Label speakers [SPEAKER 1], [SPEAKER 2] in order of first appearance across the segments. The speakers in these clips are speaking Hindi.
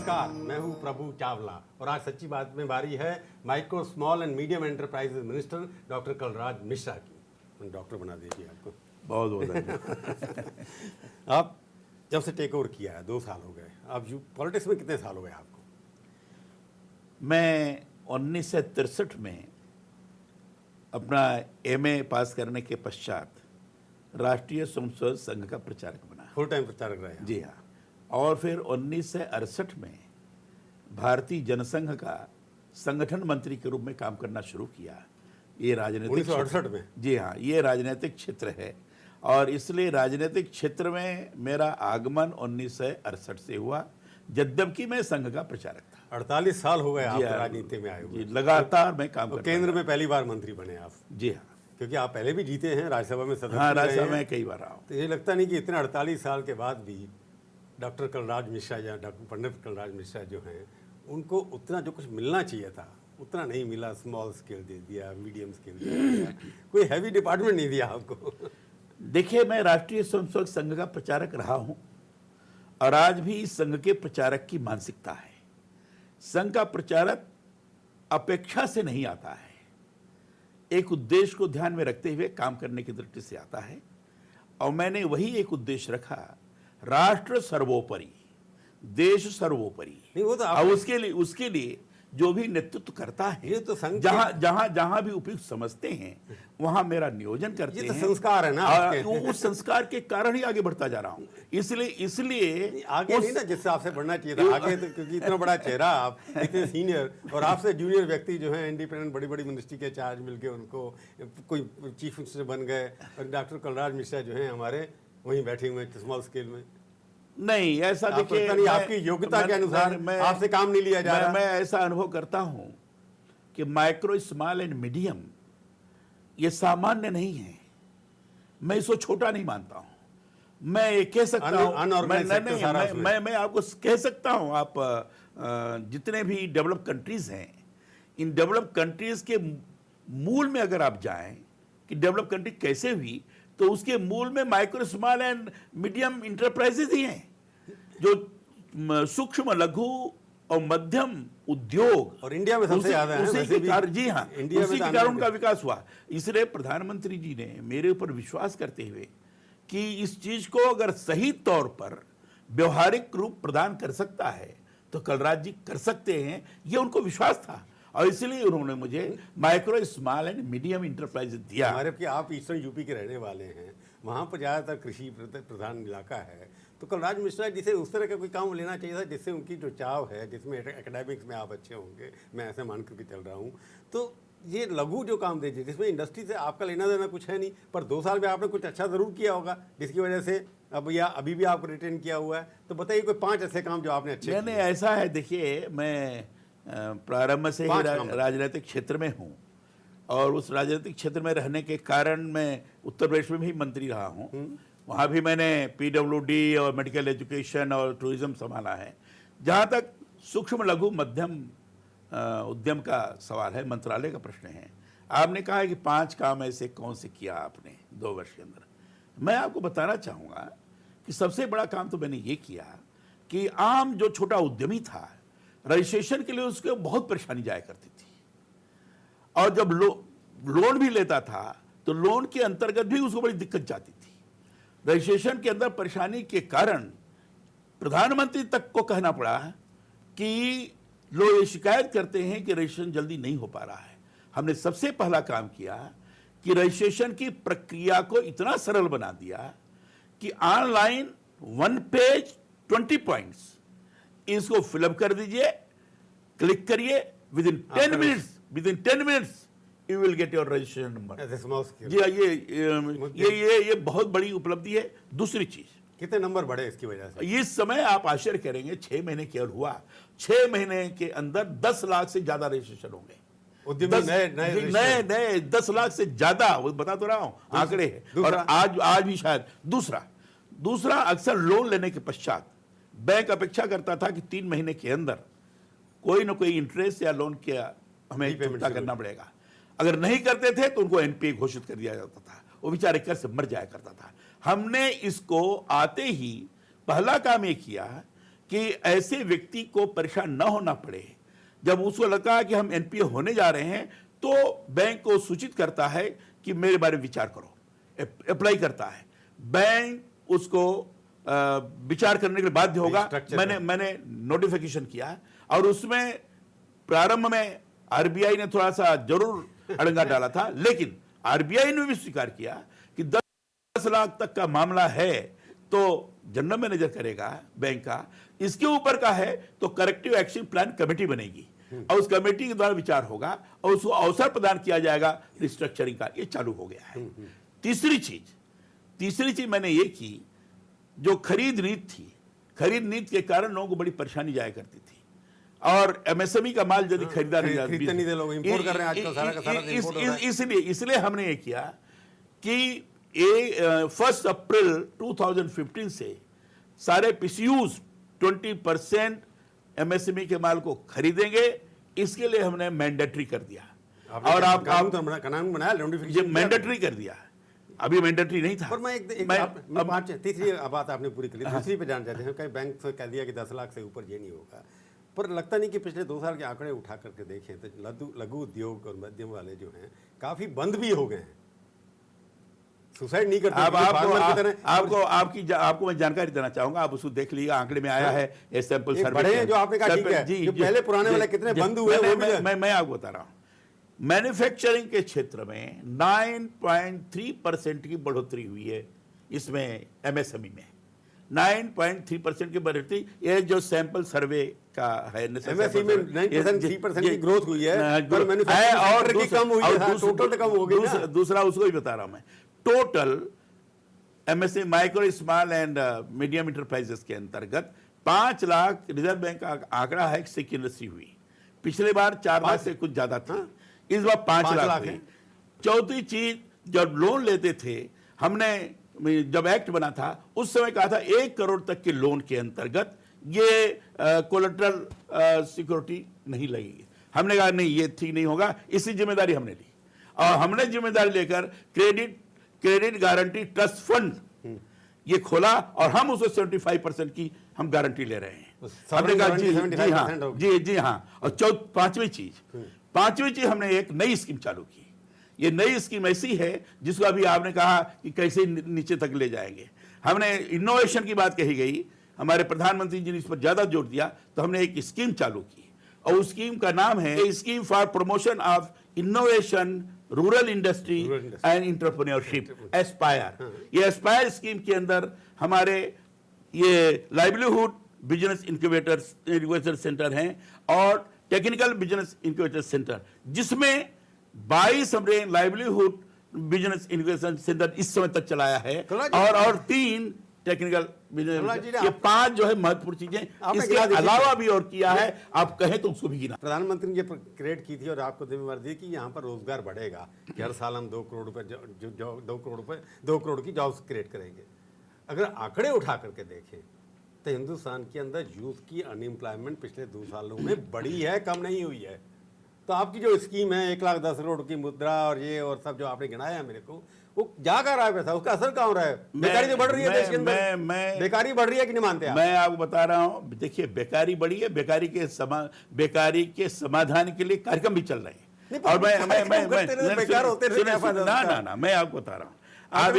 [SPEAKER 1] नमस्कार, मैं हूं प्रभु चावला और आज सच्ची बात में बारी है micro small and medium enterprises minister doctor Kalraj Mishra की। मैंने डॉक्टर बना दीजिए आपको।
[SPEAKER 2] बहुत बहुत धन्यवाद।
[SPEAKER 1] आप जब से टेक ओवर किया है 2 साल हो गए, आप पॉलिटिक्स में कितने साल हो गए आपको?
[SPEAKER 2] मैं 1963 में अपना एमए पास करने के पश्चात राष्ट्रीय स्वयंसेवक संघ का प्रचारक बना।
[SPEAKER 1] फुल टाइम प्रचारक रहे हैं?
[SPEAKER 2] जी हाँ। और फिर 1968 में भारतीय जनसंघ का संगठन मंत्री के रूप में काम करना शुरू किया। ये राजनीतिक
[SPEAKER 1] 1968 में?
[SPEAKER 2] जी हाँ, ये राजनीतिक क्षेत्र है और इसलिए राजनीतिक क्षेत्र में मेरा आगमन 1968 से हुआ, जबकि मैं संघ का प्रचारक था।
[SPEAKER 1] 48 साल हो गए आप
[SPEAKER 2] जी हाँ,
[SPEAKER 1] राजनीति में आए हुए।
[SPEAKER 2] लगातार मैं काम करता
[SPEAKER 1] केंद्र में पहली बार मंत्री बने आप?
[SPEAKER 2] जी हाँ,
[SPEAKER 1] क्योंकि आप पहले भी जीते हैं, राज्यसभा में सदस्य
[SPEAKER 2] हाँ,
[SPEAKER 1] रहे
[SPEAKER 2] राज्यसभा
[SPEAKER 1] हैं।
[SPEAKER 2] में कई बार रहा हूँ।
[SPEAKER 1] तो ये लगता नहीं कि इतने 48 साल के बाद भी डॉक्टर कलराज मिश्रा या डॉक्टर पंडित कलराज मिश्रा जो हैं, उनको उतना जो कुछ मिलना चाहिए था उतना नहीं मिला। स्मॉल स्केल दे दिया, मीडियम स्केल दे दिया, कोई हैवी डिपार्टमेंट नहीं दिया आपको।
[SPEAKER 2] देखिए, मैं राष्ट्रीय स्वयंसेवक संघ का प्रचारक रहा हूं और आज भी इस संघ के प्रचारक की मानसिकता है। संघ का प्रचारक अपेक्षा से नहीं आता है, एक उद्देश्य को ध्यान में रखते हुए काम करने की दृष्टि से आता है। और मैंने वही एक उद्देश्य रखा, राष्ट्र सर्वोपरि, देश सर्वोपरि।
[SPEAKER 1] नहीं, वो तो
[SPEAKER 2] और उसके लिए जो भी नेतृत्व करता है,
[SPEAKER 1] ये तो संघ
[SPEAKER 2] जहां भी उपयुक्त समझते हैं वहां मेरा नियोजन करते हैं।
[SPEAKER 1] ये तो संस्कार है ना आपके।
[SPEAKER 2] उस संस्कार के कारण ही आगे बढ़ता जा रहा हूं। इसलिए
[SPEAKER 1] आगे नहीं ना, जिससे आपसे बढ़ना चाहिए था आगे, तो क्योंकि इतना बड़ा चेहरा आप, इतने सीनियर, और आपसे जूनियर व्यक्ति जो है इंडिपेंडेंट बड़ी बड़ी मिनिस्ट्री के चार्ज मिल के उनको कोई चीफ मिनिस्टर बन गए, और डॉक्टर कलराज मिश्रा जो है हमारे वहीं बैठे हुए स्मॉल स्केल में।
[SPEAKER 2] नहीं, ऐसा देखिए,
[SPEAKER 1] आपकी योग्यता के अनुसार आपसे काम नहीं लिया जा रहा।
[SPEAKER 2] मैं ऐसा अनुभव करता हूं कि माइक्रो स्मॉल एंड मीडियम ये सामान्य नहीं है। मैं इसको छोटा नहीं मानता हूं। मैं ये कह सकता हूं, मैं आपको कह सकता हूं, आप जितने भी डेवलप कंट्रीज हैं, इन डेवलप कंट्रीज के मूल में अगर आप जाएं कि डेवलप कंट्री कैसे हुई, तो उसके मूल में micro small and medium enterprises ही हैं, जो सूक्ष्म लघु और मध्यम उद्योग।
[SPEAKER 1] और इंडिया में सबसे ज्यादा है
[SPEAKER 2] उसी के कारण, जी हाँ,
[SPEAKER 1] इंडिया
[SPEAKER 2] उसी
[SPEAKER 1] में
[SPEAKER 2] के कारण उनका विकास हुआ। इसलिए प्रधानमंत्री जी ने मेरे ऊपर विश्वास करते हुए कि इस चीज को अगर सही तौर पर व्यवहारिक रूप प्रदान कर सकता है तो कलराज जी कर सकते हैं, ये उनको विश्वास था और इसलिए उन्होंने मुझे micro small and medium enterprise दिया।
[SPEAKER 1] हमारे कि आप ईस्टर्न यूपी के रहने वाले हैं, वहाँ पर ज़्यादातर कृषि प्रधान इलाका है, तो कलराज मिश्रा जिसे उस तरह का कोई काम लेना चाहिए था जिससे उनकी जो चाव है, जिसमें एकेडमिक्स में आप अच्छे होंगे, मैं ऐसे मान करके चल रहा हूँ। तो ये लघु जो काम दीजिए जिसमें इंडस्ट्री से आपका लेना देना कुछ है नहीं, पर 2 साल में आपने कुछ अच्छा ज़रूर किया होगा जिसकी वजह से अब या अभी भी आपको रिटेन किया हुआ है। तो बताइए कोई 5 ऐसे काम जो आपने अच्छे
[SPEAKER 2] नहीं, ऐसा है, देखिए, मैं प्रारंभ से ही राजनीतिक क्षेत्र में हूँ और उस राजनीतिक क्षेत्र में रहने के कारण मैं उत्तर प्रदेश में भी मंत्री रहा हूँ। वहाँ भी मैंने पीडब्ल्यूडी और मेडिकल एजुकेशन और टूरिज्म संभाला है। जहाँ तक सूक्ष्म लघु मध्यम उद्यम का सवाल है, मंत्रालय का प्रश्न है, आपने कहा है कि 5 काम ऐसे कौन से किया आपने 2 वर्ष के अंदर। मैं आपको बताना चाहूँगा कि सबसे बड़ा काम तो मैंने ये किया कि आम जो छोटा उद्यमी था, रजिस्ट्रेशन के लिए उसको बहुत परेशानी जाया करती थी, और जब लोन भी लेता था तो लोन के अंतर्गत भी उसको बड़ी दिक्कत जाती थी। रजिस्ट्रेशन के अंदर परेशानी के कारण प्रधानमंत्री तक को कहना पड़ा कि लोग ये शिकायत करते हैं कि रजिस्ट्रेशन जल्दी नहीं हो पा रहा है। हमने सबसे पहला काम किया कि रजिस्ट्रेशन की प्रक्रिया को इतना सरल बना दिया कि ऑनलाइन 1 पेज 20 पॉइंट्स, इसको फिलअप कर दीजिए, क्लिक करिए, within 10 minutes you will get your registration number. जी, ये बहुत बड़ी उपलब्धि है। दूसरी चीज,
[SPEAKER 1] कितने नंबर बढ़े इसकी वजह से?
[SPEAKER 2] इस समय आप आश्चर्य करेंगे, 6 महीने केवल हुआ, 6 महीने के अंदर 10 लाख से ज्यादा रजिस्ट्रेशन होंगे। नए 10 लाख से ज्यादा, वो बता तो रहा हूं, आंकड़े हैं। और आज भी शायद दूसरा अक्सर लोन लेने के पश्चात बैंक अपेक्षा करता था कि 3 महीने के अंदर कोई ना कोई इंटरेस्ट या लोन किया हमें चुकता करना पड़ेगा। अगर नहीं करते थे तो उनको एनपीए घोषित कर दिया जाता था, वो बेचारे कर से मर जाया करता था। हमने इसको आते ही पहला काम ये किया कि ऐसे व्यक्ति को परेशान न होना पड़े। जब उसको लगता कि हम एनपीए होने जा रहे हैं तो बैंक को सूचित करता है कि मेरे बारे में विचार करो, अप्लाई करता है, बैंक उसको विचार करने के लिए बाध्य होगा। मैंने नोटिफिकेशन किया और उसमें प्रारंभ में आरबीआई ने थोड़ा सा जरूर अड़ंगा डाला था, लेकिन आरबीआई ने भी स्वीकार किया कि 10 लाख तक का मामला है तो जनरल मैनेजर करेगा बैंक का, इसके ऊपर का है तो करेक्टिव एक्शन प्लान कमेटी बनेगी और उस कमेटी के द्वारा विचार होगा और उसको अवसर प्रदान किया जाएगा रिस्ट्रक्चरिंग का। ये चालू हो गया है। तीसरी चीज मैंने ये की, जो खरीद नीति थी, खरीद नीति के कारण लोगों को बड़ी परेशानी जाया करती थी और एमएसएमई का माल यदि खरीदा नहीं जाता, इसलिए हमने ये किया कि 1 अप्रैल 2015 से सारे पीसीयूज 20% एमएसएमई के माल को खरीदेंगे, इसके लिए हमने मैंडेटरी कर दिया। और आप
[SPEAKER 1] कानून बनाया,
[SPEAKER 2] मैंडेटरी कर दिया, अभी मैंडेटरी नहीं था।
[SPEAKER 1] पर तीसरी बात आपने पूरी कर ली, दूसरी पे जाना चाहते हैं। कई बैंक से कह दिया कि 10 लाख से ऊपर ये नहीं होगा, पर लगता नहीं कि पिछले 2 साल के आंकड़े उठा करके देखें तो लघु उद्योग और मध्यम वाले जो हैं काफी बंद भी हो गए हैं, सुसाइड नहीं करते।
[SPEAKER 2] आपको मैं जानकारी देना चाहूंगा, आप उसको देख लीजिए, आंकड़े में आया है ये सैंपल
[SPEAKER 1] सर्वे जो आपने कहा, ठीक है, जो पहले पुराने वाले कितने बंद हुए
[SPEAKER 2] मैं आपको बता रहा हूं। मैन्युफैक्चरिंग के क्षेत्र में 9.3% की बढ़ोतरी हुई है, इसमें एमएसएमई में 9.3% की बढ़ोतरी। ये जो सैंपल सर्वे का है,
[SPEAKER 1] एमएसएमई में 9.3% की ग्रोथ हुई है और मैन्युफैक्चरिंग की कम हुई है, टोटल कम हो गई।
[SPEAKER 2] दूसरा उसको ही बता रहा हूं मैं, total MSME micro small and medium enterprises के अंतर्गत 5 लाख रिजर्व बैंक का आंकड़ा है कि इंडस्ट्री हुई। पिछले बार 4 लाख से कुछ ज्यादा था, इस बार 5 लाख हुई। चौथी चीज, जब लोन लेते थे, हमने जब एक्ट बना था उस समय कहा था 1 करोड़ तक के लोन के अंतर्गत ये कोलेटरल सिक्योरिटी नहीं लगेगी। हमने कहा नहीं, ये ठीक नहीं होगा, इसी जिम्मेदारी हमने ली और हमने जिम्मेदारी लेकर क्रेडिट गारंटी ट्रस्ट फंड ये खोला और हम उसको 75% की हम गारंटी ले रहे हैं। हमने कहा जी हाँ। और पांचवी चीज हमने एक नई स्कीम चालू की। ये नई स्कीम ऐसी है जिसको अभी आपने कहा कि कैसे नीचे तक ले जाएंगे। हमने इनोवेशन की बात कही गई, हमारे प्रधानमंत्री जी ने इस पर ज्यादा जोर दिया, तो हमने एक स्कीम चालू की और उस स्कीम का नाम है scheme for promotion of innovation, rural industry and entrepreneurship, Aspire. ये एस्पायर स्कीम के अंदर हमारे ये लाइवलीहुड बिजनेस इंक्यूबेटर सेंटर हैं और टेक्निकल बिजनेस इंक्यूबेटर सेंटर, जिसमें 22 हमने लाइवलीहुड बिजनेस इंक्यूबेशन सेंटर इस समय तक चलाया है और 3 टेक्निकल बिजनेस, ये 5 जो है महत्वपूर्ण चीजें, इसके अलावा भी और किया है, आप कहें तो उसको भी गिना।
[SPEAKER 1] प्रधानमंत्री ने क्रिएट की थी और आपको जिम्मेवारी दी कि यहाँ पर रोजगार बढ़ेगा कि हर साल हम 2 करोड़ रुपए 2 करोड़ की जॉब्स क्रिएट करेंगे। अगर आंकड़े उठा करके देखें तो हिंदुस्तान के अंदर यूथ की अनएम्प्लॉयमेंट पिछले 2 सालों में बढ़ी है, कम नहीं हुई है। तो आपकी जो स्कीम है 1,10 करोड़ की मुद्रा और ये और सब जो आपने गिनाया है मेरे को, वो जा कर रहा है पैसा, उसका असर कहाँ हो रहा है? बेकारी तो बढ़ रही है देश के अंदर, बेकारी बढ़ रही है कि नहीं मानते आप?
[SPEAKER 2] मैं आपको बता रहा हूँ, देखिए बेकारी बढ़ी है, बेकारी के समाधान के लिए कार्यक्रम भी चल रहे हैं और मैं आपको बता रहा हूँ, आप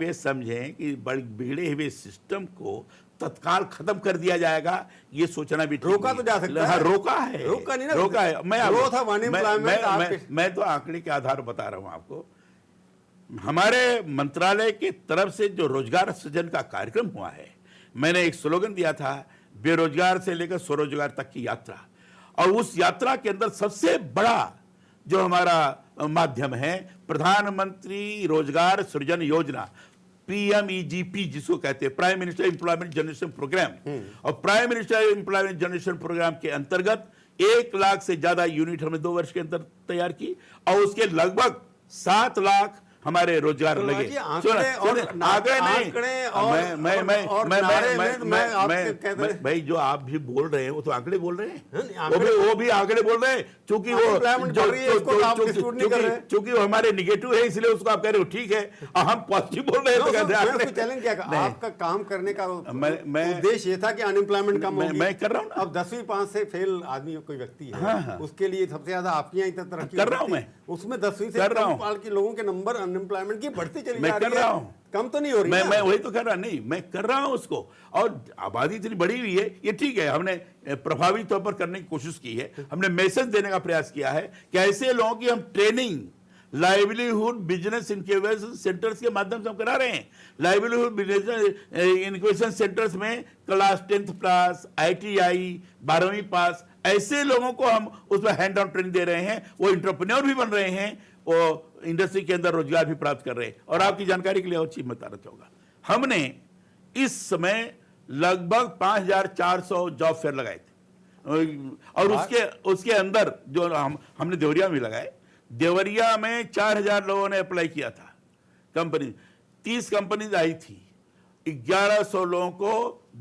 [SPEAKER 2] ये समझें कि बिगड़े हुए सिस्टम को तत्काल खत्म कर दिया जाएगा, ये सोचना भी
[SPEAKER 1] रोका तो जा सकता है।
[SPEAKER 2] रोका है, रोका है। मैं तो आंकड़े के आधार बता रहा हूं आपको। हमारे मंत्रालय के तरफ से जो रोजगार सृजन का कार्यक्रम हुआ है, मैंने एक स्लोगन दिया था, बेरोजगार से लेकर स्वरोजगार तक की यात्रा, और उस यात्रा के अंदर सबसे बड़ा जो हमारा माध्यम है प्रधानमंत्री रोजगार सृजन योजना, PMEGP जिसको कहते हैं, prime minister employment generation programme. और prime minister employment generation programme के अंतर्गत 1 लाख से ज्यादा यूनिट हमने 2 वर्ष के अंदर तैयार की और उसके लगभग 7 लाख हमारे रोजगार
[SPEAKER 1] तो
[SPEAKER 2] लगे।
[SPEAKER 1] जी, आंकड़े और
[SPEAKER 2] आंकड़े नहीं,
[SPEAKER 1] आंकड़े और नारे में मैं आपके कहते हैं
[SPEAKER 2] भाई जो आप भी बोल रहे हैं वो तो आंकड़े बोल रहे हैं,
[SPEAKER 1] आंकड़े-
[SPEAKER 2] वो भी आंकड़े बोल रहे हैं, चूंकि वो
[SPEAKER 1] Unemployment बढ़ रही है, इसको आप dispute नहीं कर रहे।
[SPEAKER 2] चूंकि वो हमारे निगेटिव है इसलिए उसको आप कह रहे हो ठीक है, और हम पॉजिटिव बोल रहे हैं तो कहते हैं
[SPEAKER 1] मैं
[SPEAKER 2] आंकड़े।
[SPEAKER 1] उसको चैलेंज किया,
[SPEAKER 2] नहीं।
[SPEAKER 1] आपका काम करने का
[SPEAKER 2] मैं-
[SPEAKER 1] उद्देश्य ये था कि अनएम्प्लॉयमेंट कम होगी।
[SPEAKER 2] मैं कर रहा हूं ना।
[SPEAKER 1] अब 10वीं पास से फेल आदमी कोई व्यक्ति है,
[SPEAKER 2] हाँ, हाँ।
[SPEAKER 1] उसके लिए सबसे ज्यादा आपकी यहाँ इतना तरक्की
[SPEAKER 2] कर रहा हूं
[SPEAKER 1] होती है।
[SPEAKER 2] मैं।
[SPEAKER 1] उसमें 10वीं से
[SPEAKER 2] कर रहा
[SPEAKER 1] कम
[SPEAKER 2] हूं।
[SPEAKER 1] साल के लोगों के नंबर अनएम्प्लॉयमेंट की बढ़ती चली
[SPEAKER 2] मैं
[SPEAKER 1] जा रही
[SPEAKER 2] कर
[SPEAKER 1] है,
[SPEAKER 2] रहा हूं।
[SPEAKER 1] कम तो नहीं हो रही
[SPEAKER 2] मैं वही तो कर रहा नहीं, मैं कर रहा हूं उसको, और आबादी इतनी बढ़ी हुई है, ये ठीक है, हमने प्रभावी तौर पर करने की कोशिश की है, हमने मैसेज देने का प्रयास किया है कि ऐसे लोगों की हम training livelihood business incubation centres के माध्यम से हम करा रहे हैं। लाइवलीहुड बिजनेस इंक्यूबेशन सेंटर्स में क्लास 10th पास, ITI 12वीं पास ऐसे लोगों को हम उसमें हैंड ऑन ट्रेनिंग दे रहे हैं, वो इंटरप्रेन्योर भी बन रहे हैं, वो इंडस्ट्री के अंदर रोजगार भी प्राप्त कर रहे हैं। और आपकी जानकारी के लिए और चीज बताना चाहूंगा, हमने इस समय लगभग 5400 जॉब फेयर लगाए थे, और उसके अंदर जो हमने देवरिया में लगाए, देवरिया में 4000 लोगों ने अप्लाई किया था। कंपनी 30 कंपनीज आई थी, 1100 लोगों को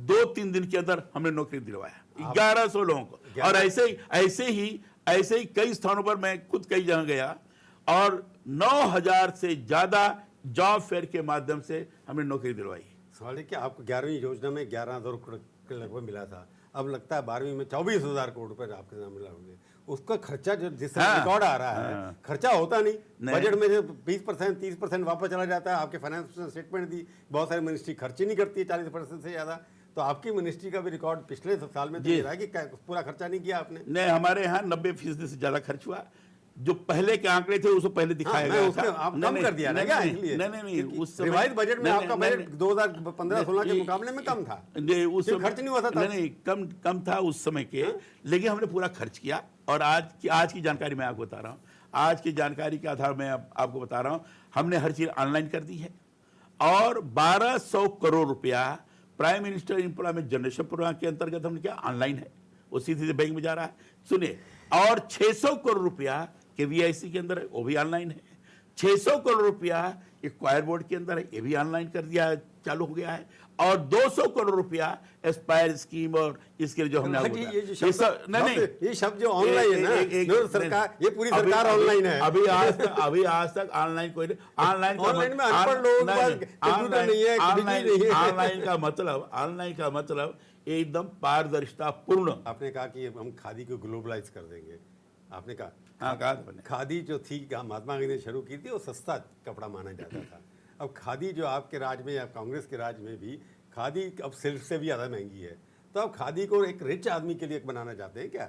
[SPEAKER 2] 2-3 दिन के अंदर हमने नौकरी दिलवाया, 1100 लोगों को। और ऐसे ही कई स्थानों पर मैं खुद कई जगह गया, और 9000 से ज्यादा जॉब फेयर के माध्यम से हमने नौकरी दिलवाई।
[SPEAKER 1] सवाल है कि आपको 11वीं योजना में 11,000 करोड़ के लगभग मिला था, अब लगता है 12वीं में 24,000 करोड़ रुपए आपके नाम मिला होंगे। उसका खर्चा जो जिस रिकॉर्ड आ रहा है, खर्चा होता नहीं, बजट में जो 20% 30% वापस चला जाता है। आपके फाइनेंस स्टेटमेंट दी, बहुत सारी मिनिस्ट्री खर्च ही नहीं करती है 40% से ज्यादा। तो आपकी मिनिस्ट्री का भी रिकॉर्ड पिछले साल में तो ये रहा है कि पूरा खर्चा नहीं किया आपने।
[SPEAKER 2] नहीं, हमारे यहाँ 90% से ज्यादा खर्च हुआ। जो पहले के आंकड़े थे उसको पहले दिखाया गया था।
[SPEAKER 1] आप कम कर दिया ना क्या इसलिए?
[SPEAKER 2] नहीं, उस समय
[SPEAKER 1] रिवाइज बजट में आपका बजट 2015-16 के मुकाबले में कम था।
[SPEAKER 2] उस समय
[SPEAKER 1] खर्च नहीं हुआ था।
[SPEAKER 2] नहीं, कम था उस समय के, लेकिन हमने पूरा खर्च किया। और आज की जानकारी मैं आपको बता रहा हूँ, आज की जानकारी के आधार में आपको बता रहा हूँ, हमने हर चीज ऑनलाइन कर दी है, और 1200 करोड़ रुपया prime minister employment generation programme के अंतर्गत हमने क्या ऑनलाइन है, वो सीधे बैंक में जा रहा है। सुनिए, और 600 करोड़ रुपया के VIC के अंदर है, वो भी ऑनलाइन है। 600 करोड़ रुपया एक्वायर बोर्ड के अंदर है, ये भी ऑनलाइन कर दिया, चालू हो गया है। और 200 करोड़ रुपया एस्पायर स्कीम और इसके लिए जो हमने
[SPEAKER 1] ये शब्द जो ऑनलाइन है ना, सरकार, ये पूरी सरकार ऑनलाइन है।
[SPEAKER 2] अभी आज तक ऑनलाइन कोई ऑनलाइन
[SPEAKER 1] में अनपढ़ लोग कंप्यूटर नहीं है,
[SPEAKER 2] ऑनलाइन का मतलब एकदम पारदर्शिता पूर्ण।
[SPEAKER 1] आपने कहा कि हम खादी को ग्लोबलाइज कर देंगे, आपने कहा।
[SPEAKER 2] हाँ,
[SPEAKER 1] खादी जो थी महात्मा गांधी ने शुरू की थी, वो सस्ता कपड़ा माना जाता था। अब खादी जो आपके राज में या कांग्रेस के राज में भी खादी अब सिल्क से भी ज़्यादा महंगी है, तो आप खादी को एक रिच आदमी के लिए बनाना चाहते हैं क्या?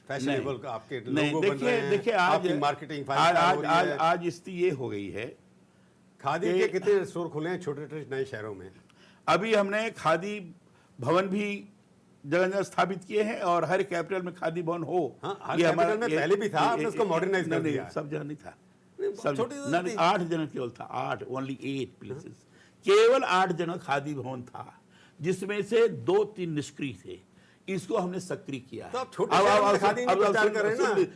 [SPEAKER 1] फैशनेबल आपके लोगो बन रहे हैं,
[SPEAKER 2] देखिए आज
[SPEAKER 1] मार्केटिंग
[SPEAKER 2] आज स्थिति ये हो गई है।
[SPEAKER 1] खादी के कितने स्टोर खुले हैं छोटे छोटे नए शहरों में?
[SPEAKER 2] अभी हमने खादी भवन भी जगह स्थापित किए हैं, और हर कैपिटल में खादी भवन हो।
[SPEAKER 1] ये हमारे में पहले भी था, आपने उसको मॉडर्नाइज कर दिया।
[SPEAKER 2] सब जगह नहीं था, 8 जगह केवल था, 8 ओनली 8 प्लेसेस, केवल 8 जगह खादी भवन था, जिसमें से 2-3 निष्क्रिय थे। इसको हमने सक्रिय किया है।
[SPEAKER 1] तो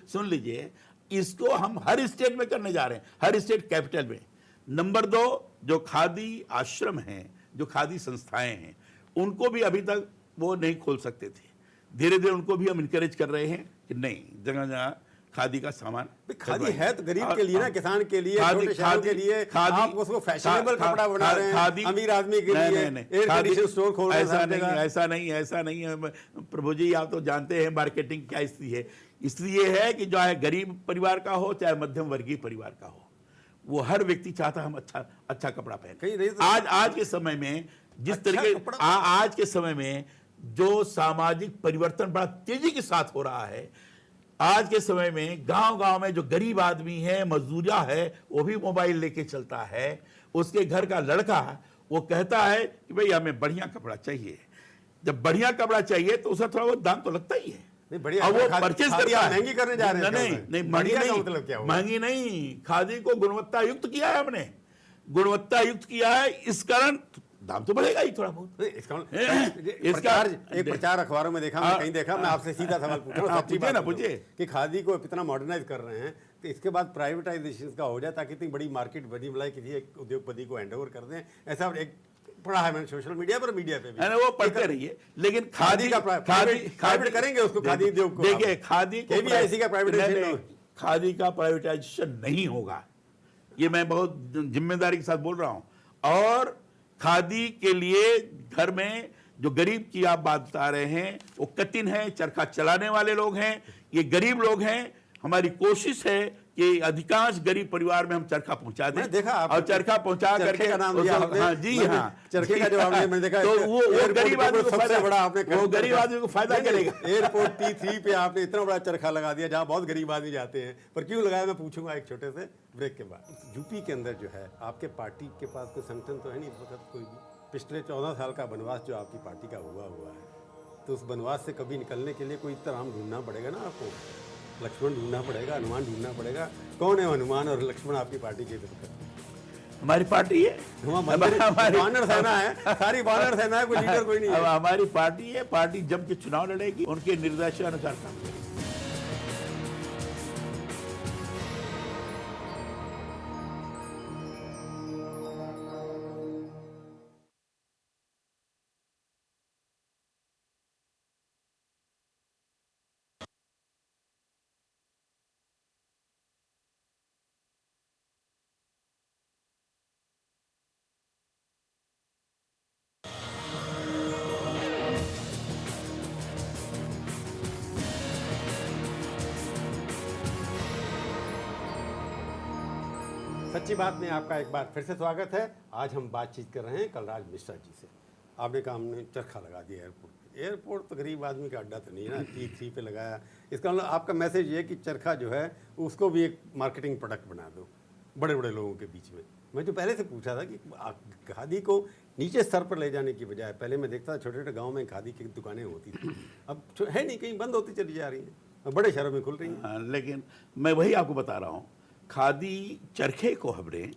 [SPEAKER 2] सुन लीजिए, इसको हम हर स्टेट में करने जा रहे हैं, हर स्टेट कैपिटल में। नंबर 2, जो खादी आश्रम हैं, जो खादी संस्थाएं हैं, उनको भी अभी तक वो नहीं खोल सकते थे। धीरे धीरे उनको भी हम इनकरेज कर रहे हैं कि नहीं, जगह जगह खादी का सामान।
[SPEAKER 1] खादी है तो गरीब के लिए ना, किसान के लिए, छोटे शहरों के लिए। आप उसको फैशनेबल कपड़ा बना रहे हैं, अमीर आदमी के लिए एयर कंडीशन स्टोर खोल रहे हैं।
[SPEAKER 2] ऐसा नहीं है प्रभु जी, आप तो जानते हैं मार्केटिंग क्या स्थिति है। इसलिए है कि चाहे गरीब परिवार का हो, चाहे मध्यम वर्गीय परिवार का हो, वो हर व्यक्ति चाहता है हम अच्छा कपड़ा पहने। आज के समय में जिस तरीके आज के समय में जो सामाजिक परिवर्तन बड़ा तेजी के साथ हो रहा है, आज के समय में गांव में जो गरीब आदमी है, मजदूरिया है, वो भी मोबाइल लेके चलता है। उसके घर का लड़का वो कहता है कि भाई हमें बढ़िया कपड़ा चाहिए। जब बढ़िया कपड़ा चाहिए तो उसका थोड़ा बहुत दाम तो लगता ही है,
[SPEAKER 1] अब वो परचेज करता है। महंगी करने जा रहे हैं?
[SPEAKER 2] नहीं, महंगी नहीं, खादी को गुणवत्ता युक्त किया है हमने, गुणवत्ता युक्त किया है। इस कारण दाम तो बढ़ेगा ही थोड़ा बहुत।
[SPEAKER 1] एक प्रचार अखबारों में देखा, मैं कहीं देखा, मैं आपसे सीधा सवाल पूछ रहा हूँ, सच्ची बात
[SPEAKER 2] पूछिए
[SPEAKER 1] कि खादी को इतना मॉडर्नाइज कर रहे हैं तो इसके बाद प्राइवेटाइजेशन का हो जाए ताकि इतनी बड़ी मार्केट बनी बनाए किसी एक उद्योगपति को हैंड ओवर कर दें, ऐसा एक पढ़ा है मैंने सोशल मीडिया पर, मीडिया पे भी
[SPEAKER 2] वो पढ़ते रहिए। लेकिन
[SPEAKER 1] खादी का प्राइवेट करेंगे उसको, खादी उद्योग को।
[SPEAKER 2] देखिए खादी का
[SPEAKER 1] प्राइवेटाइजेशन,
[SPEAKER 2] खादी का प्राइवेटाइजेशन नहीं होगा, ये मैं बहुत जिम्मेदारी के साथ बोल रहा हूं। और खादी के लिए घर में जो गरीब की आप बात बता रहे हैं वो कतिन है, चरखा चलाने वाले लोग हैं, ये गरीब लोग हैं। हमारी कोशिश है कि अधिकांश गरीब परिवार में हम चरखा पहुंचा दें।
[SPEAKER 1] देखा
[SPEAKER 2] और चरखा पहुंचा करके
[SPEAKER 1] का नाम दिया आपने।
[SPEAKER 2] हाँ जी, हाँ
[SPEAKER 1] चरखे का जवाब मैंने देखा,
[SPEAKER 2] तो वो गरीब आदमी को
[SPEAKER 1] सबसे बड़ा आपने,
[SPEAKER 2] वो गरीब आदमी को फायदा करेगा।
[SPEAKER 1] एयरपोर्ट T3 पे आपने इतना बड़ा चरखा लगा दिया जहाँ बहुत गरीब आदमी जाते हैं, पर क्यों लगाया मैं पूछूंगा एक छोटे से ब्रेक के बाद। यूपी के अंदर जो है आपके पार्टी के पास कोई संगठन तो है नहीं इस वक्त कोई भी। पिछले 14 साल का वनवास जो आपकी पार्टी का हुआ है, तो उस वनवास से कभी निकलने के लिए कोई राम ढूंढना पड़ेगा ना आपको, लक्ष्मण ढूंढना पड़ेगा, हनुमान ढूंढना पड़ेगा। कौन है हनुमान और लक्ष्मण आपकी पार्टी के तरफ?
[SPEAKER 2] हमारी पार्टी है,
[SPEAKER 1] वानर सेना है, सारी वानर सेना है, कोई लीडर कोई नहीं है।
[SPEAKER 2] हमारी पार्टी है, पार्टी जम के चुनाव लड़ेगी, उनके निर्देशानुसार काम करेगी।
[SPEAKER 1] सच्ची बात में आपका एक बार फिर से स्वागत है। आज हम बातचीत कर रहे हैं कलराज मिश्रा जी से। आपने कहा हमने चरखा लगा दिया एयरपोर्ट। एयरपोर्ट तो गरीब आदमी का अड्डा तो नहीं है ना, T3 पे लगाया। इसका मतलब आपका मैसेज ये है कि चरखा जो है उसको भी एक मार्केटिंग प्रोडक्ट बना दो बड़े बड़े लोगों के बीच में। मैं जो पहले से पूछा था कि खादी को नीचे स्तर पर ले जाने की बजाय, पहले मैं देखता था छोटे छोटे गाँव में खादी की दुकानें होती थी, अब है नहीं, कहीं बंद होती चली जा रही हैं, बड़े शहरों में खुल रही हैं।
[SPEAKER 2] लेकिन मैं वही आपको बता रहा हूँ, खादी चरखे को हमने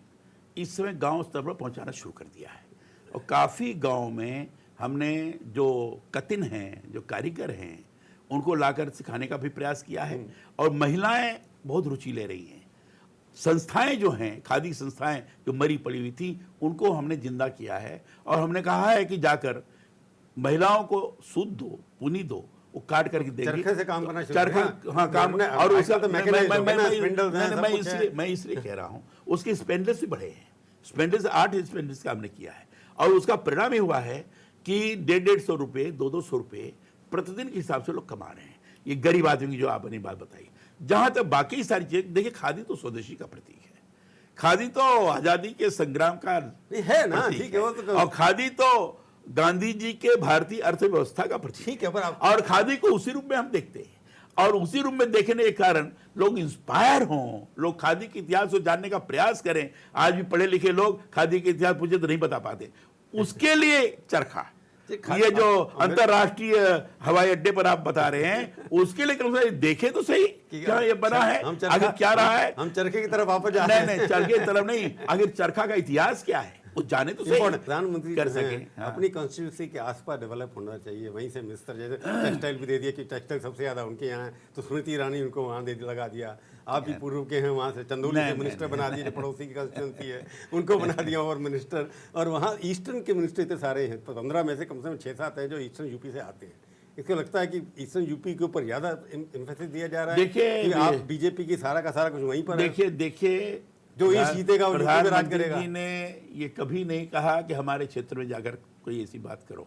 [SPEAKER 2] इस समय गांव स्तर पर पहुंचाना शुरू कर दिया है। और काफ़ी गांव में हमने जो कतिन हैं, जो कारीगर हैं, उनको लाकर सिखाने का भी प्रयास किया है। और महिलाएं बहुत रुचि ले रही हैं। संस्थाएं जो हैं, खादी संस्थाएं जो मरी पड़ी हुई थी, उनको हमने जिंदा किया है। और हमने कहा है कि जाकर महिलाओं को सूत दो, पुनी दो, वो काट करके देंगे।
[SPEAKER 1] चरखे से काम करना,
[SPEAKER 2] चरखा, हाँ काम। और उसका तो मैं इसलिए कह रहा हूँ, उसके स्पेंडल्स भी बढ़े हैं। स्पेंडल्स 8 स्पेंडल्स का हमने किया है। और उसका परिणाम ये हुआ है कि 150 रुपये, 200 रुपये प्रतिदिन के हिसाब से लोग कमा रहे हैं। ये गरीब आदमी की जो आपने बात बताई। जहां तक बाकी सारी चीजें, देखिए खादी तो स्वदेशी का प्रतीक है। खादी तो आजादी के संग्राम का
[SPEAKER 1] है ना, ठीक है।
[SPEAKER 2] और खादी तो गांधी जी के भारतीय अर्थव्यवस्था का प्रतीक है। और खादी को उसी रूप में हम देखते हैं। और उसी रूप में देखने के कारण लोग इंस्पायर हों, लोग खादी के इतिहास को जानने का प्रयास करें। आज भी पढ़े लिखे लोग खादी के इतिहास पूछे तो नहीं बता पाते। उसके लिए चरखा, ये जो अंतरराष्ट्रीय हवाई अड्डे पर आप बता रहे हैं, उसके लिए कम से कम देखें तो सही क्या ये बना है, आगे क्या रहा है।
[SPEAKER 1] हम चरखे की तरफ वापस जा रहे हैं।
[SPEAKER 2] नहीं, चरखे की तरफ नहीं, आगे चरखा का इतिहास क्या है वो जाने तो सही।
[SPEAKER 1] प्रधानमंत्री
[SPEAKER 2] कर सके,
[SPEAKER 1] हाँ। अपनी कॉन्स्टिट्यूंसी के आसपास डेवलप होना चाहिए, वहीं से मिस्टर जैसे टेक्सटाइल भी दे दिया कि टेक्सटाइल सबसे ज़्यादा उनके यहाँ है, तो स्मृति ईरानी उनको वहाँ लगा दिया। आप भी पूर्व के हैं, वहाँ से चंदौली से मिनिस्टर बना दिए, जो पड़ोसी की कॉन्स्टिट्यूंसी है उनको बना दिया और मिनिस्टर। और वहाँ ईस्टर्न के मिनिस्टर इतने सारे हैं, 15 में से कम 6-7 हैं जो ईस्टर्न यूपी से आते हैं। इसको लगता है कि ईस्टर्न यूपी के ऊपर ज़्यादा इम्फेसिस दिया जा रहा है।
[SPEAKER 2] देखिए,
[SPEAKER 1] आप बीजेपी की सारा का सारा कुछ वहीं पर
[SPEAKER 2] देखिए
[SPEAKER 1] जो ये जीतेगा वो यूपी में राज करेगा।
[SPEAKER 2] प्रधानमंत्री जी ने ये कभी नहीं कहा कि हमारे क्षेत्र में जाकर कोई ऐसी बात करो।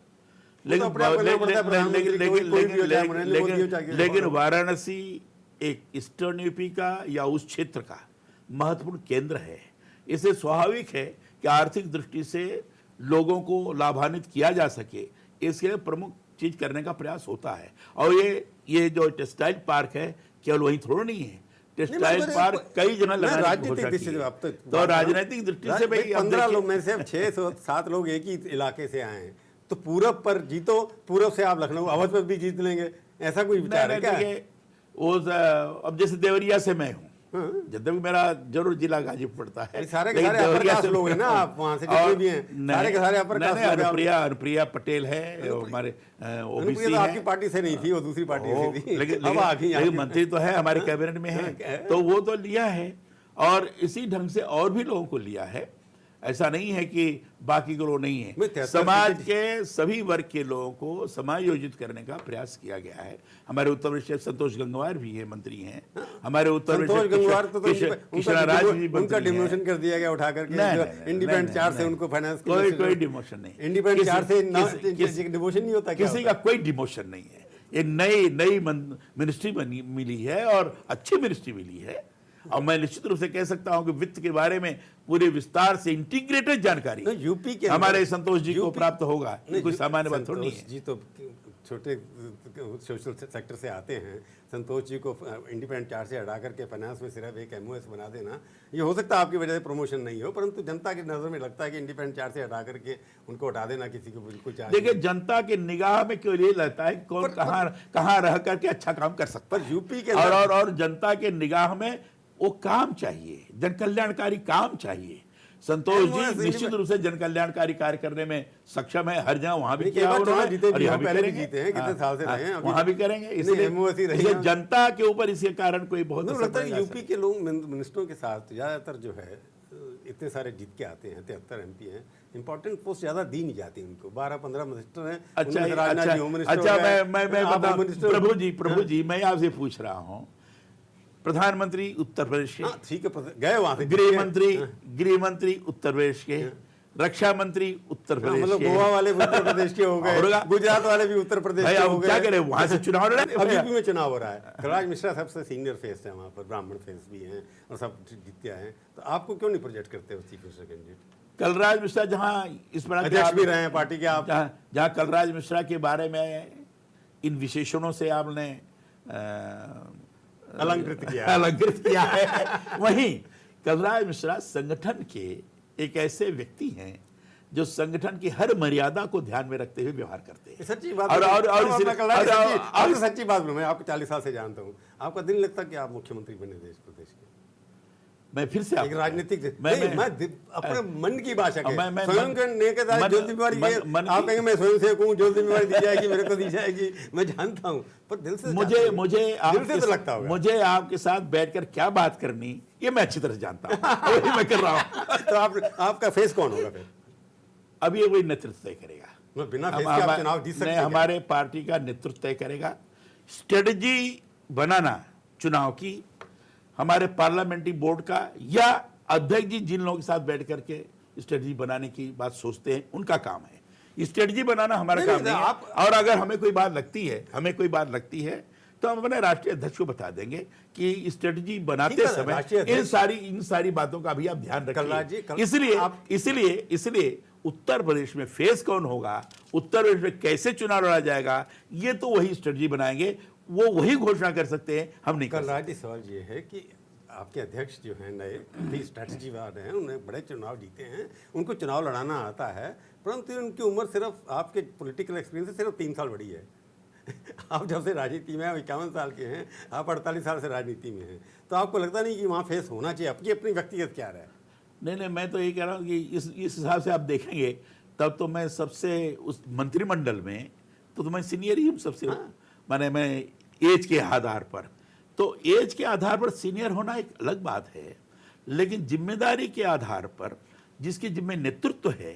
[SPEAKER 2] लेकिन वाराणसी एक ईस्टर्न यूपी का या उस क्षेत्र का महत्वपूर्ण केंद्र है। इसे स्वाभाविक है कि आर्थिक दृष्टि से लोगों को लाभान्वित किया जा सके, इसके लिए प्रमुख चीज करने का प्रयास होता है। और ये जो टेक्सटाइल पार्क है केवल वही थोड़ा नहीं है, टेक्सटाइल पार्क कई जगह लगाने
[SPEAKER 1] राजनीतिक दृष्टि से
[SPEAKER 2] तो राजनीतिक दृष्टि से भाई
[SPEAKER 1] 15 लोग में से 6-7 लोग एक ही इलाके से आए हैं, तो पूरब पर जीतो, पूरब से आप लखनऊ अवध पर भी जीत लेंगे, ऐसा कोई विचार है क्या?
[SPEAKER 2] वो अब जैसे देवरिया से मैं हूँ, जब भी मेरा जरूर जिला गाजीपुर पड़ता है।
[SPEAKER 1] सारे के
[SPEAKER 2] लेकिन
[SPEAKER 1] सारे
[SPEAKER 2] देवरिया
[SPEAKER 1] अपर
[SPEAKER 2] से-
[SPEAKER 1] लोग हैं ना, आप वहाँ से जितने भी हैं, सारे के सारे अपर कास्ट लोग हैं।
[SPEAKER 2] अनुप्रिया पटेल है, हमारे ओबीसी
[SPEAKER 1] तो
[SPEAKER 2] है।
[SPEAKER 1] आपकी पार्टी से नहीं थी, वो दूसरी पार्टी से थी।
[SPEAKER 2] लेकिन मंत्री तो है, हमारे कैबिनेट में है, तो वो तो लिया है और इसी ढंग से और भी लोगों को लिया है। ऐसा नहीं है कि बाकी को लोग नहीं है। समाज के सभी वर्ग के लोगों को समायोजित करने का प्रयास किया गया है। हमारे उत्तर प्रदेश से संतोष गंगवार भी है, मंत्री हैं। हमारे उत्तर
[SPEAKER 1] संतोष गंगवार तो
[SPEAKER 2] किशन राज भी
[SPEAKER 1] उनका डिमोशन कर दिया गया उठा करके, इंडिपेंडेंट 4 से उनको फाइनेंस,
[SPEAKER 2] कोई डिमोशन नहीं,
[SPEAKER 1] इंडिपेंडेंट 4 से डिमोशन नहीं होता,
[SPEAKER 2] किसी का कोई डिमोशन नहीं है। ये नई मिनिस्ट्री मिली है और अच्छी मिनिस्ट्री मिली है। और मैं निश्चित रूप से कह सकता हूं कि वित्त के बारे में पूरे विस्तार से इंटीग्रेटेड जानकारी
[SPEAKER 1] यूपी के
[SPEAKER 2] हमारे संतोष जी को प्राप्त होगा। कोई सामान्य बात थोड़ी है।
[SPEAKER 1] जी तो छोटे सोशल सेक्टर से आते हैं। संतोष जी को इंडिपेंडेंट 4 से हटा करके फाइनेंस में सिर्फ एक एमओएस बना देना, ये हो सकता है आपकी वजह से प्रमोशन नहीं हो, परंतु जनता की नज़र में लगता है कि इंडिपेंडेंट 4 से हटा करके उनको हटा देना किसी को बिल्कुल चाहिए।
[SPEAKER 2] देखिए, जनता के निगाह में क्यों ये लगता है कौन कहाँ रह करके अच्छा काम कर सकता है।
[SPEAKER 1] यूपी के
[SPEAKER 2] और जनता के निगाह में वो काम चाहिए, जन कल्याणकारी काम चाहिए। संतोष जी निश्चित रूप से जन कल्याणकारी कार्य करने में सक्षम है। हर जगह वहां भी किया
[SPEAKER 1] उन्होंने, पहले भी जीते हैं, कितने साल से रहे हैं,
[SPEAKER 2] वहां भी करेंगे। इसलिए जनता के ऊपर इसके कारण कोई बहुत
[SPEAKER 1] लगता है यूपी के लोग मिनिस्टरों के साथ ज्यादातर जो है, इतने सारे जीत के आते हैं, 73 MP हैं, इंपॉर्टेंट पोस्ट ज्यादा दी नहीं जाती उनको। 12-15 मिनिस्टर हैं।
[SPEAKER 2] अच्छा, मैं प्रभु जी मैं आपसे पूछ रहा हूँ, प्रधानमंत्री उत्तर प्रदेश के,
[SPEAKER 1] ठीक है, गए वहां से।
[SPEAKER 2] गृह मंत्री उत्तर प्रदेश के, रक्षा मंत्री उत्तर प्रदेश
[SPEAKER 1] मतलब
[SPEAKER 2] के,
[SPEAKER 1] गोवा वाले उत्तर प्रदेश के हो गए, गुजरात वाले भी उत्तर प्रदेश के हो गए।
[SPEAKER 2] क्या करें, वहां से चुनाव लड़े।
[SPEAKER 1] अभी यूपी में चुनाव हो रहा है। कलराज मिश्रा सबसे सीनियर फेस है वहाँ पर, ब्राह्मण फेस भी हैं और सब जीत आए हैं, तो आपको क्यों नहीं प्रोजेक्ट करते हो chief minister candidate?
[SPEAKER 2] Kalraj Mishra जहाँ इस पर
[SPEAKER 1] अध्यक्ष भी रहे हैं पार्टी के आप,
[SPEAKER 2] जहाँ कलराज मिश्रा के बारे में इन विशेषणों से आपने
[SPEAKER 1] अलंकृत किया
[SPEAKER 2] है वहीं कलराज मिश्रा संगठन के एक ऐसे व्यक्ति हैं जो संगठन की हर मर्यादा को ध्यान में रखते हुए व्यवहार करते हैं।
[SPEAKER 1] सच्ची बात
[SPEAKER 2] और
[SPEAKER 1] सच्ची बात मैं आपको 40 साल से जानता हूँ, आपका दिन लगता कि आप मुख्यमंत्री बने देश प्रदेश के?
[SPEAKER 2] मैं फिर से
[SPEAKER 1] एक राजनीतिक मैं अपने मन की भाषा के स्वयं के साथ जो जिम्मेवारी है, आप कहेंगे मैं स्वयं से हूँ, जो जिम्मेवारी दी जाएगी मेरे को दी जाएगी, मैं जानता हूँ, पर दिल से
[SPEAKER 2] मुझे
[SPEAKER 1] तो लगता होगा।
[SPEAKER 2] मुझे आपके साथ बैठकर क्या बात करनी ये मैं अच्छी तरह से जानता हूँ, वही मैं कर रहा हूँ।
[SPEAKER 1] तो आपका फेस कौन होगा फिर?
[SPEAKER 2] अब ये वही नेतृत्व तय करेगा।
[SPEAKER 1] बिना फेस के आप चुनाव जीत सकते हैं?
[SPEAKER 2] हमारे पार्टी का नेतृत्व तय करेगा। स्ट्रेटजी बनाना चुनाव की हमारे पार्लियामेंट्री बोर्ड का या अध्यक्ष जी जिन लोगों के साथ बैठ करके स्ट्रेटजी बनाने की बात सोचते हैं उनका काम है। स्ट्रेटजी बनाना हमारा काम नहीं है। और अगर हमें कोई बात लगती है तो हम अपने राष्ट्रीय अध्यक्ष को बता देंगे कि स्ट्रेटजी बनाते समय इन सारी बातों का भी आप ध्यान रखिए। इसलिए उत्तर प्रदेश में फेस कौन होगा, उत्तर प्रदेश में कैसे चुनाव लड़ा जाएगा, ये तो वही स्ट्रेटजी बनाएंगे, वो वही घोषणा कर सकते हैं, हम नहीं कर सकते।
[SPEAKER 1] सवाल ये है कि आपके अध्यक्ष जो हैं नए स्ट्रेटजी वाले हैं, उन्हें बड़े चुनाव जीते हैं, उनको चुनाव लड़ाना आता है, परंतु उनकी उम्र सिर्फ आपके पॉलिटिकल एक्सपीरियंस से सिर्फ 3 साल बड़ी है। आप जब से राजनीति में 51 साल के हैं, आप 48 साल से राजनीति में हैं, तो आपको लगता नहीं कि वहाँ फेस होना चाहिए? आपकी अपनी व्यक्तिगत क्या है?
[SPEAKER 2] नहीं, मैं तो ये कह रहा हूँ कि इस हिसाब से आप देखेंगे तब तो मैं सबसे उस मंत्रिमंडल में तो मैं सीनियर ही हूँ सबसे। माने मैं एज के आधार पर, तो एज के आधार पर सीनियर होना एक अलग बात है, लेकिन जिम्मेदारी के आधार पर जिसके जिम्मे नेतृत्व है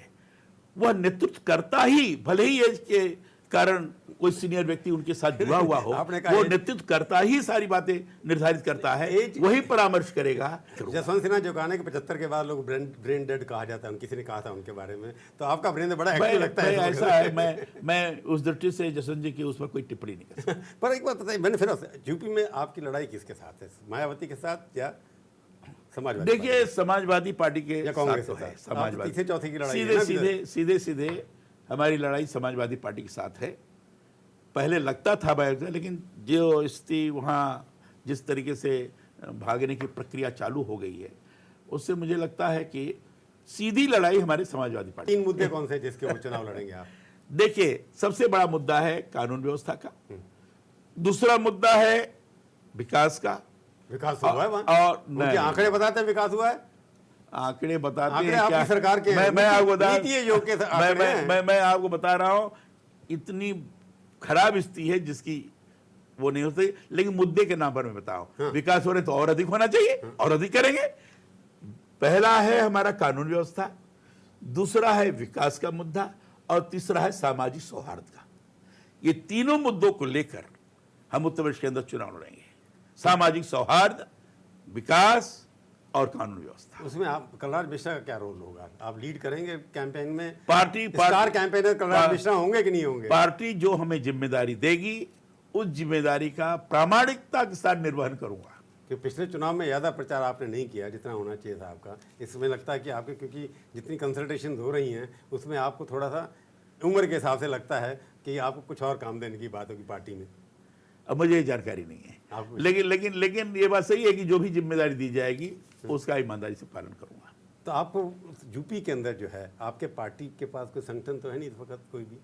[SPEAKER 2] वह नेतृत्व करता ही, भले ही एज के कारण कोई सीनियर व्यक्ति उनके साथ जुड़ा हुआ हो, वो नेतृत्व करता ही सारी बातें निर्धारित करता है, वही परामर्श करेगा।
[SPEAKER 1] जसवंत सिन्हा जो कहने के 75 के बाद लोग ब्रेन डेड कहा जाता है, किसी ने कहा था उनके बारे में, तो आपका ब्रेन बड़ा एक्टिव लगता है।
[SPEAKER 2] ऐसा है, मैं उस दृष्टि से जसवंत जी की उस पर कोई टिप्पणी नहीं कर सकता।
[SPEAKER 1] पर एक बात बताइए, मैंने फिर यूपी में आपकी लड़ाई किसके साथ है, मायावती के साथ या समाजवादी?
[SPEAKER 2] देखिए, समाजवादी पार्टी के
[SPEAKER 1] या कांग्रेस के साथ?
[SPEAKER 2] समाजवादी
[SPEAKER 1] तीसरे चौथे की लड़ाई
[SPEAKER 2] सीधे हमारी लड़ाई समाजवादी पार्टी के साथ है। पहले लगता था लेकिन जो स्थिति वहाँ जिस तरीके से भागने की प्रक्रिया चालू हो गई है, उससे मुझे लगता है कि सीधी लड़ाई हमारी समाजवादी पार्टी।
[SPEAKER 1] 3 मुद्दे कौन से जिसके ऊपर चुनाव लड़ेंगे आप?
[SPEAKER 2] देखिए, सबसे बड़ा मुद्दा है कानून व्यवस्था का, दूसरा मुद्दा है विकास का,
[SPEAKER 1] विकास हुआ है वहाँ?
[SPEAKER 2] और
[SPEAKER 1] उनके आंकड़े बताते हैं विकास हुआ है?
[SPEAKER 2] आंकड़े बताते
[SPEAKER 1] आंकड़े
[SPEAKER 2] हैं
[SPEAKER 1] आपकी
[SPEAKER 2] क्या?
[SPEAKER 1] सरकार के हैं,
[SPEAKER 2] मैं आपको बता
[SPEAKER 1] नीति आयोग के आंकड़े हैं।
[SPEAKER 2] मैं आपको बता रहा हूं, इतनी खराब स्थिति है जिसकी वो नहीं होती। लेकिन मुद्दे के नाम पर मैं बताऊं, विकास हो रहे तो और अधिक होना चाहिए, और अधिक करेंगे। पहला है हमारा कानून व्यवस्था, दूसरा है विकास का मुद्दा, और तीसरा है सामाजिक सौहार्द का। ये तीनों मुद्दों को लेकर हम उत्तर प्रदेश के अंदर चुनाव लड़ेंगे। सामाजिक सौहार्द, विकास और कानून व्यवस्था।
[SPEAKER 1] उसमें आप कलराज मिश्रा का क्या रोल होगा? आप लीड करेंगे कैंपेन में?
[SPEAKER 2] Party
[SPEAKER 1] star campaigner Kalraj Mishra होंगे कि नहीं होंगे?
[SPEAKER 2] पार्टी जो हमें जिम्मेदारी देगी, उस जिम्मेदारी का प्रामाणिकता के साथ निर्वहन करूंगा।
[SPEAKER 1] कि पिछले चुनाव में ज़्यादा प्रचार आपने नहीं किया जितना होना चाहिए था आपका। इसमें लगता है कि आपके, क्योंकि जितनी कंसल्टेशन हो रही हैं उसमें आपको थोड़ा सा उम्र के हिसाब से लगता है कि आपको कुछ और काम देने की बात होगी पार्टी में।
[SPEAKER 2] अब मुझे ये जानकारी नहीं है, लेकिन ये बात सही है कि जो भी जिम्मेदारी दी जाएगी उसका ईमानदारी से पालन करूंगा।
[SPEAKER 1] तो आपको यूपी के अंदर जो है, आपके पार्टी के पास कोई संगठन तो है नहीं इस वक्त कोई भी?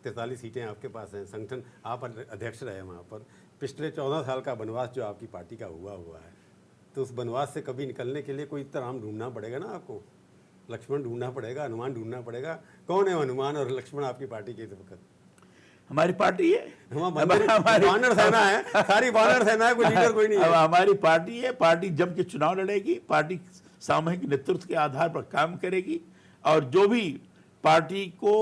[SPEAKER 1] 43 सीटें आपके पास हैं, संगठन आप अध्यक्ष रहे वहाँ पर। पिछले 14 साल का वनवास जो आपकी पार्टी का हुआ है, तो उस वनवास से कभी निकलने के लिए कोई राम ढूंढना पड़ेगा ना आपको, लक्ष्मण ढूंढना पड़ेगा, हनुमान ढूंढना पड़ेगा। कौन है हनुमान और लक्ष्मण आपकी पार्टी के इस वक्त?
[SPEAKER 2] हमारी पार्टी है,
[SPEAKER 1] वानर सेना है, सारी वानर सेना है, कोई लीडर कोई नहीं है।
[SPEAKER 2] हमारी पार्टी है, पार्टी जम के चुनाव लड़ेगी, पार्टी सामूहिक नेतृत्व के आधार पर काम करेगी, और जो भी पार्टी को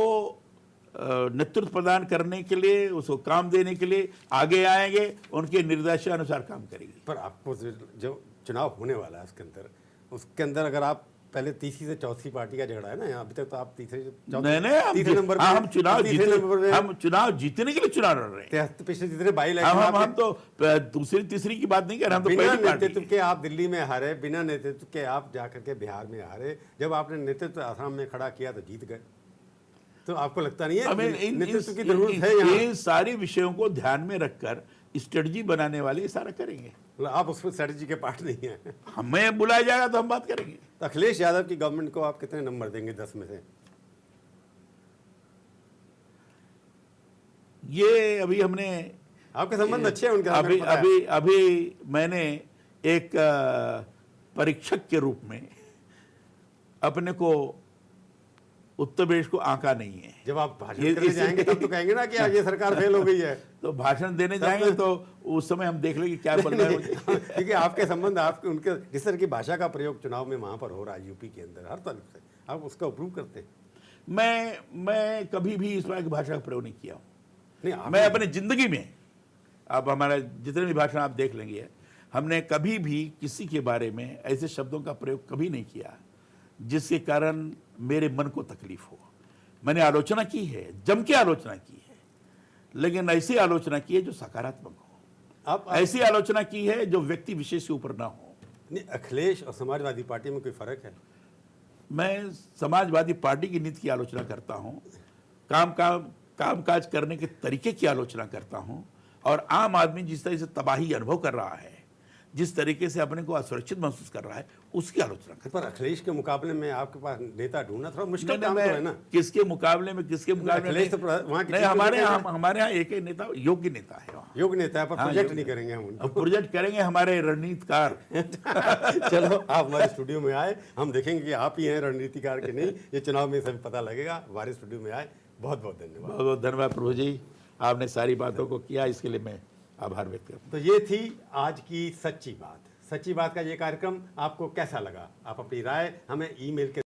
[SPEAKER 2] नेतृत्व प्रदान करने के लिए, उसको काम देने के लिए आगे आएंगे, उनके निर्देशानुसार काम करेगी।
[SPEAKER 1] पर आपको जो चुनाव होने वाला है उसके अंदर अगर आप पहले तीसरी से चौथी पार्टी का झगड़ा है ना, अभी तक तो आप तीसरे नंबर पे,
[SPEAKER 2] हम चुनाव जीतने के लिए चुनाव लड़ रहे हैं।
[SPEAKER 1] पिछले जितने बाई
[SPEAKER 2] हम तो दूसरी तीसरी की बात नहीं कर रहे, हम तो
[SPEAKER 1] बिना नेतृत्व के आप दिल्ली में हारे, बिना नेतृत्व के आप जाकर के बिहार में हारे। जब आपने नेतृत्व आसाम में खड़ा किया तो जीत गए। तो आपको लगता नहीं है नेतृत्व की जरूरत है?
[SPEAKER 2] इन सारे विषयों को ध्यान में रखकर स्ट्रेटजी बनाने वाले सारा करेंगे।
[SPEAKER 1] आप उसमें स्ट्रेटजी के पार्ट नहीं है।
[SPEAKER 2] हमें बुलाया जाएगा तो हम बात करेंगे।
[SPEAKER 1] तो अखिलेश यादव की गवर्नमेंट को आप कितने नंबर देंगे 10 में से?
[SPEAKER 2] ये अभी हमने,
[SPEAKER 1] आपके संबंध अच्छे हैं उनके?
[SPEAKER 2] अभी मैंने एक परीक्षक के रूप में अपने को उत्तर प्रदेश को आंका नहीं है।
[SPEAKER 1] जब आप भाषण करने जाएंगे तब तो कहेंगे ना कि ये सरकार फेल हो गई है।
[SPEAKER 2] तो भाषण देने जाएंगे तो उस समय हम देख लेंगे क्या बोल रहे हैं।
[SPEAKER 1] क्योंकि आपके संबंध, आपके उनके जिस तरह की भाषा का प्रयोग चुनाव में वहाँ पर हो रहा है यूपी के अंदर हर तरफ से, आप उसका अप्रूव करते हैं?
[SPEAKER 2] मैं कभी भी इस तरह की भाषा का प्रयोग नहीं किया हूँ।
[SPEAKER 1] नहीं,
[SPEAKER 2] मैं अपनी जिंदगी में, अब हमारा जितने भी भाषण आप देख लेंगे, हमने कभी भी किसी के बारे में ऐसे शब्दों का प्रयोग कभी नहीं किया जिसके कारण मेरे मन को तकलीफ हो। मैंने आलोचना की है, जम के आलोचना की है, लेकिन ऐसी आलोचना की है जो सकारात्मक हो।
[SPEAKER 1] आप
[SPEAKER 2] ऐसी आलोचना की है जो व्यक्ति विशेष के ऊपर ना हो।
[SPEAKER 1] नहीं, अखिलेश और समाजवादी पार्टी में कोई फर्क है?
[SPEAKER 2] मैं समाजवादी पार्टी की नीति की आलोचना करता हूं, कामकाज करने के तरीके की आलोचना करता हूं, और आम आदमी जिस तरह से तबाही अनुभव कर रहा है, जिस तरीके से अपने को असुरक्षित महसूस कर रहा है, उसकी आलोचना करता
[SPEAKER 1] पर अखिलेश के मुकाबले में आपके पास नेता ढूंढना थोड़ा मुश्किल काम तो है ना?
[SPEAKER 2] किसके मुकाबले में
[SPEAKER 1] अखिलेश तो वहाँ
[SPEAKER 2] नहीं, हमारे यहाँ एक नेता, योग्य नेता है वहाँ।
[SPEAKER 1] योग्य नेता है, पर प्रोजेक्ट नहीं करेंगे हम उनको।
[SPEAKER 2] प्रोजेक्ट करेंगे हमारे रणनीतिकार।
[SPEAKER 1] चलो, आप हमारे स्टूडियो में आए, हम देखेंगे कि आप ही हैं रणनीतिकार के नहीं। ये चुनाव में सब पता लगेगा। हमारे स्टूडियो में आए, बहुत बहुत धन्यवाद।
[SPEAKER 2] बहुत बहुत धन्यवाद प्रभु जी, आपने सारी बातों को किया, इसके लिए मैं आभार व्यक्त करता हूं।
[SPEAKER 1] तो ये थी आज की सच्ची बात। सच्ची बात का ये कार्यक्रम आपको कैसा लगा? आप अपनी राय हमें ईमेल के